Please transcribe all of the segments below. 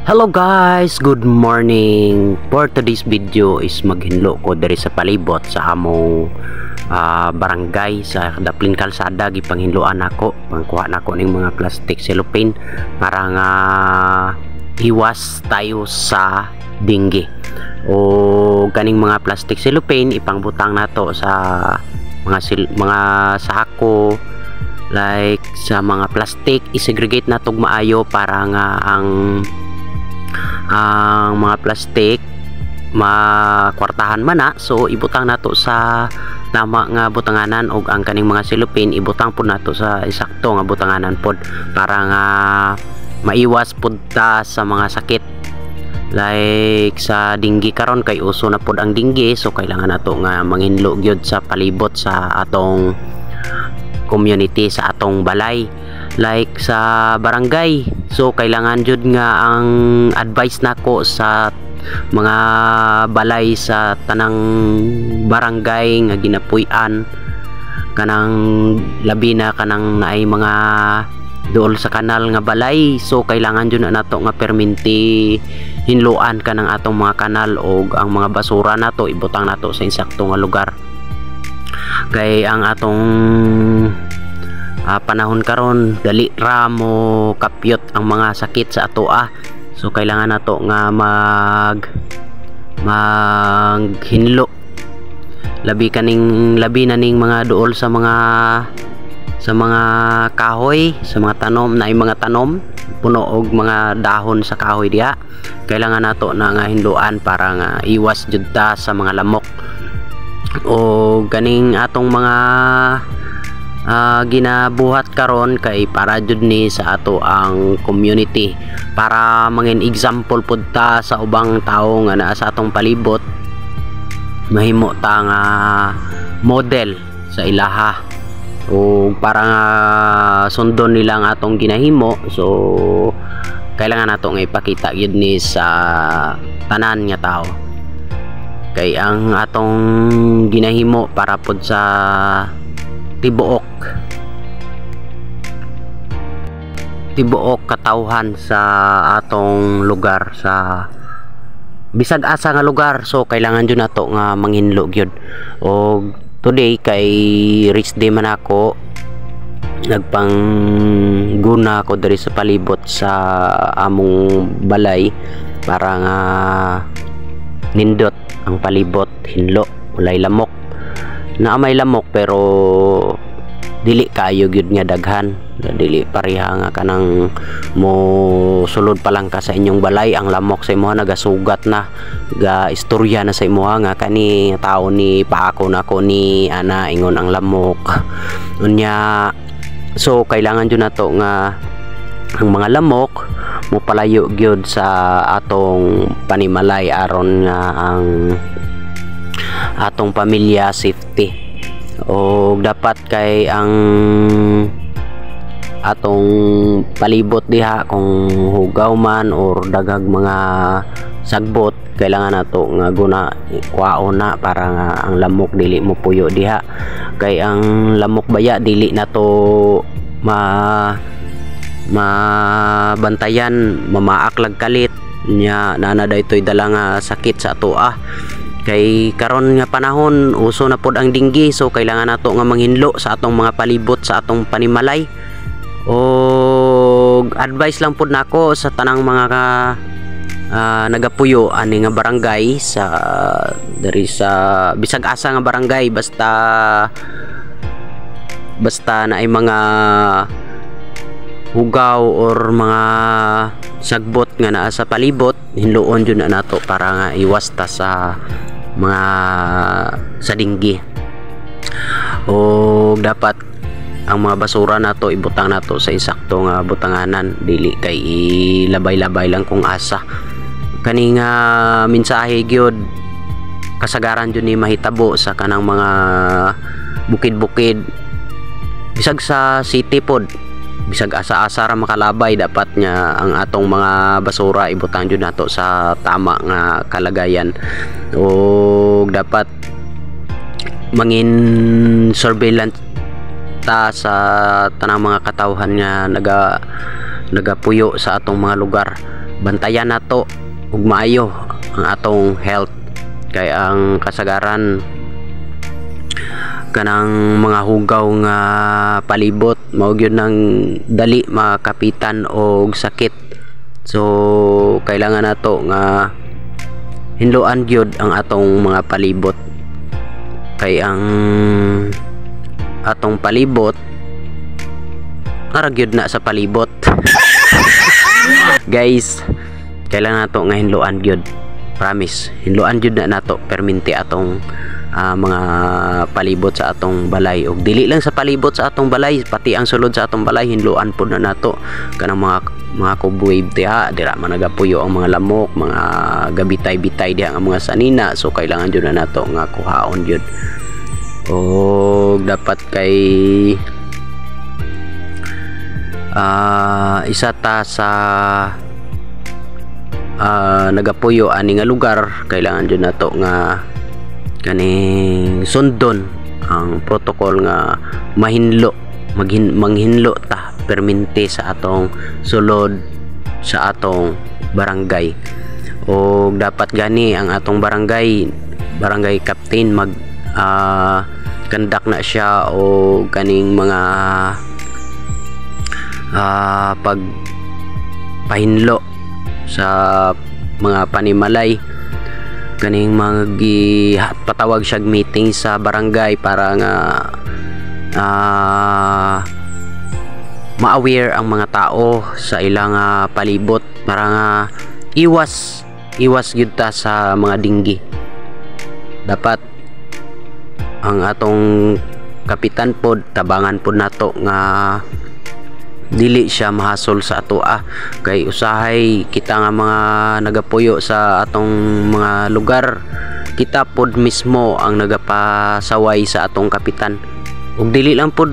Hello guys, good morning. For today's video is maghinlo ko diri sa palibot sa among barangay sa Daplin Kalsada. Gipanghinloan nako, pangkuha nako ning mga plastic cellophane para nga iwas tayo sa dengue. O kaning mga plastic cellophane ipangbutang nato sa mga sako, like sa mga plastic isegregate natog maayo para nga ang mga plastic makwartahan man na, so ibutang nato sa tama nga butanganan, og ang kaning mga cellophane ibutang pod nato sa eksakto nga butanganan pod para nga maiwas pod ta sa mga sakit like sa dengue. Karon kay uso na pod ang dengue, so kailangan nato nga manghinlo gyud sa palibot sa atong community, sa atong balay, like sa barangay. So kailangan jud nga ang advice nako sa mga balay sa tanang barangay nga ginapuy-an kanang labi na kanang naay mga dool sa kanal nga balay. So kailangan jud na nato nga perminti hinluan kanang atong mga kanal, og ang mga basura nato ibutang nato sa insakto nga lugar. Kay ang atong panahon karon dali ra mo kapyot ang mga sakit sa atoa, so kailangan nato nga maghinlo labi na ning mga duol sa mga kahoy, sa mga tanom na mga tanom puno og mga dahon sa kahoy diha. Kailangan nato na nga hinluan para nga iwas jud ta sa mga lamok o ganing atong mga ginabuhat karon, kay para jud ni sa ato ang community, para mangin example pud ta sa ubang tawo nga naa sa atong palibot, mahimo ta nga model sa ilaha o para nga sundon nila ang atong ginahimo. So kailangan nato nga ipakita gyud ni sa tanan nga tao, kay ang atong ginahimo para pud sa tibuok katawhan sa atong lugar, sa bisag asa nga lugar. So kailangan jud nato nga manghinlo gyud. Og today kay rest day man ako, nagpangguna ko diri sa palibot sa among balay para nga nindot ang palibot, hinlo, walay lamok. Na may lamok pero dili kayo gyud nga daghan, dili pareha nga kanang mo sulod pa lang ka sa inyong balay, ang lamok sa imo nagasugat na, ga istorya na sa imo nga kani tao ni paako na ko ni ana ingon ang lamok unya. So kailangan jud nato nga ang mga lamok mo palayo gyud sa atong panimalay aron nga ang atong pamilya safety. O dapat kay ang atong palibot diha kung hugaw man or daghag mga sagbot, kailangan nato nga guna kwaon na para nga ang lamok dili mo puyo diha. Kay ang lamok baya dili nato mabantayan, mamaaklag kalit nya nana daytoy dala nga sakit sa atoa. Kay karon nga panahon uso na pod ang dengue, so kailangan nato nga manghinlo sa atong mga palibot sa atong panimalay. O advice lang pod nako sa tanang mga nagapuyo ani nga barangay sa diri sa bisag asa nga barangay, basta na ay mga hugaw or mga sagbot nga naa sa palibot, hinluon jud na nato para nga iwas ta sa mga sa dengue. O dapat ang mga basura nato ibutang nato sa insakto nga butanganan, dili kay ilabay-labay lang kung asa. Kani nga mensahe gyud kasagaran jud ni mahitabo sa kanang mga bukid-bukid, bisag sa city pod, bisag asa-asa ra makalabay, dapat nya ang atong mga basura ibutang jud nato sa tama nga kalagayan. O dapat mangin surveillance ta sa tanang mga katawhan nga nagapuyo sa atong mga lugar. bantayan nato ug maayo ang atong health, kay ang kasagaran kanang mga hugaw nga palibot mao gyud nang dali makapitan og sakit. So kailangan nato nga hinluan gyud ang atong mga palibot, kay ang atong palibot ara gyud na sa palibot. Guys, kailangan nato nga hinluan gyud, promise hinluan gyud na nato perminti atong mga palibot sa atong balay, ug dili lang sa palibot sa atong balay, pati ang sulod sa atong balay hinluan pud na nato kanang mga cobweb diha, dira man nagapuyo ang mga lamok, mga gabitay-bitay diha ang mga sanina. So kailangan jud na nato nga kuhaon jud, ug dapat kay isa ta sa nagapuyo ani nga lugar, kailangan jud nato nga kaning sundon ang protocol nga manghinlo ta perminti sa atong sulod sa atong barangay. O dapat gani ang atong barangay captain mag kandak na siya o kaning mga pagpahinlo sa mga panimalay, kaning patawag siya meeting sa barangay para nga ma-aware ang mga tao sa ilang palibot, para nga iwas gyud ta sa mga dinggi. Dapat ang atong kapitan pod tabangan pod nato nga dili siya mahasol sa ato, kay usahay kita nga mga nagapuyo sa atong mga lugar, kita pod mismo ang nagapasaway sa atong kapitan, ug dili lang pod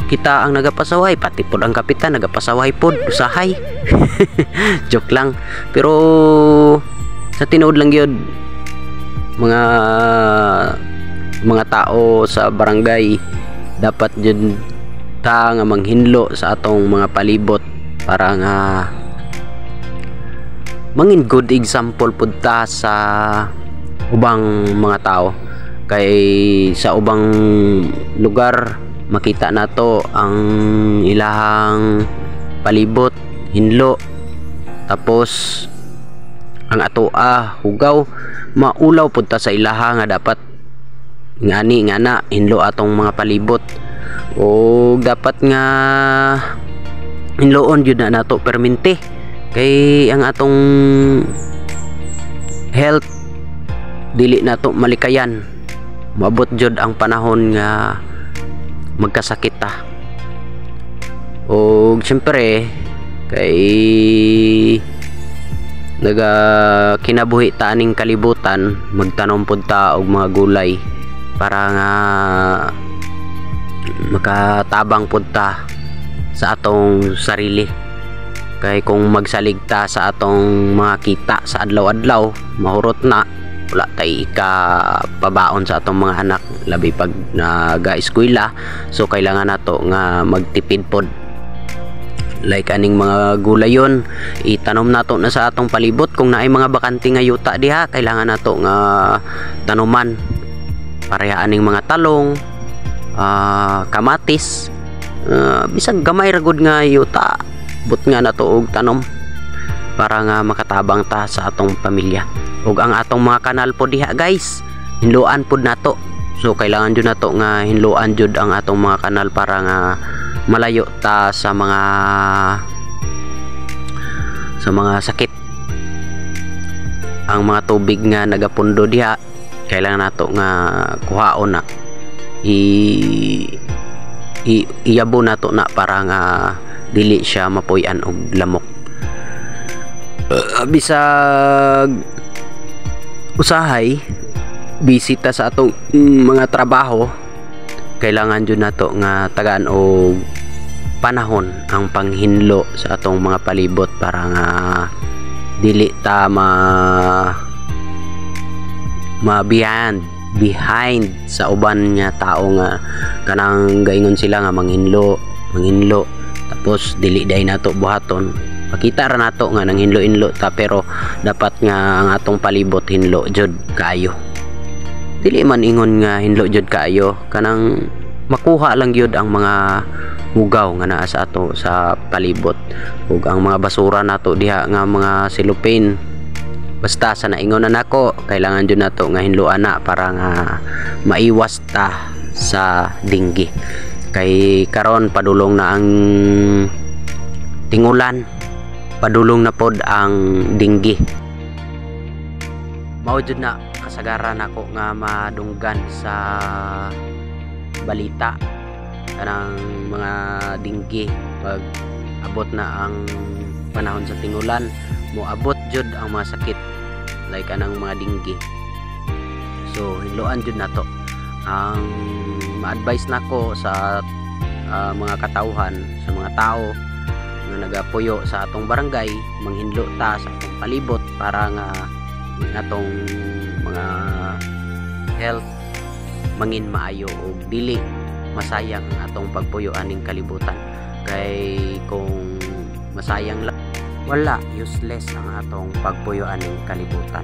kita ang nagapasaway, pati pod ang kapitan nagapasaway pod, usahay. Joke lang, pero sa tinuod lang gyud mga tao sa barangay dapat jud ta nga manghinlo sa atong mga palibot, para nga mangin good example pud ta sa ubang mga tao, kay sa ubang lugar makita nato ang ilahang palibot hinlo, tapos ang ato hugaw maulaw pud ta sa ilaha nga dapat ngani nga na hinlo atong mga palibot. O dapat nga hinloon jud na nato perminti, kay ang atong health dili nato malikayan, maabot jud ang panahon nga magkasakit ta. O syempre kay kinabuhi ta aning kalibutan, magtanom pud ta og mga gulay para nga makatabang pud ta sa atong sarili, kay kung magsalig ta sa atong mga kita sa adlaw-adlaw, mahurot na wala tay pabaon sa atong mga anak, labi pag naga-eskwela. So kailangan nato nga magtipid pod, like aning mga gulayon itanom nato na sa atong palibot. Kung naay mga bakante nga yuta diha, kailangan nato nga tanuman, pareha aning mga talong, kamatis, bisag gamay ra gud nga yuta, but nga nato og tanom para nga makatabang ta sa atong pamilya. Ug ang atong mga kanal po diha guys, hinluan pud nato. So kailangan jud nato nga hinluan jud ang atong mga kanal para nga malayo ta sa mga sakit. Ang mga tubig nga nagapundo diha, kailangan nato nga kuhaon na iyabo nato na para nga dili siya mapuy-an og lamok. Bisag usahay bisita sa atong mga trabaho, kailangan jud nato nga tagaan og panahon ang panghinlo sa atong mga palibot para nga dili ta behind sa uban nga tao nga kanang gaingon sila nga manghinlo tapos dili day nato buhaton. makita ra nato nga nang hinlo-hinlo ta, pero dapat nga ang atong palibot hinlo jud kaayo. Dili man ingon nga hinlo jud kaayo, kanang makuha lang yun ang mga hugaw nga naa sa ato sa palibot ug ang mga basura nato diha nga mga silupin. Basta sa naingon na nako, kailangan jud nato nga hinluan na para nga maiwas ta sa dinggi. Kay karon padulong na ang tingulan, padulong na pod ang dinggi. Mao jud na kasagaran ako nga madunggan sa balita kanang mga dinggi pag abot na ang panahon sa tingulan, mo abot jud ang mga sakit like kanang mga dinggi. So hinluan jud nato. Ang ma-advise nako sa mga katawhan, sa mga tao nga nagapuyo sa atong barangay, manghinlo ta sa atong palibot para nga natong mga health mangin maayo ug dili masayang ang atong pagpuyo aning kalibutan. Kay kung masayang lang, wala, useless ang atong pagpuyo aning kalibutan.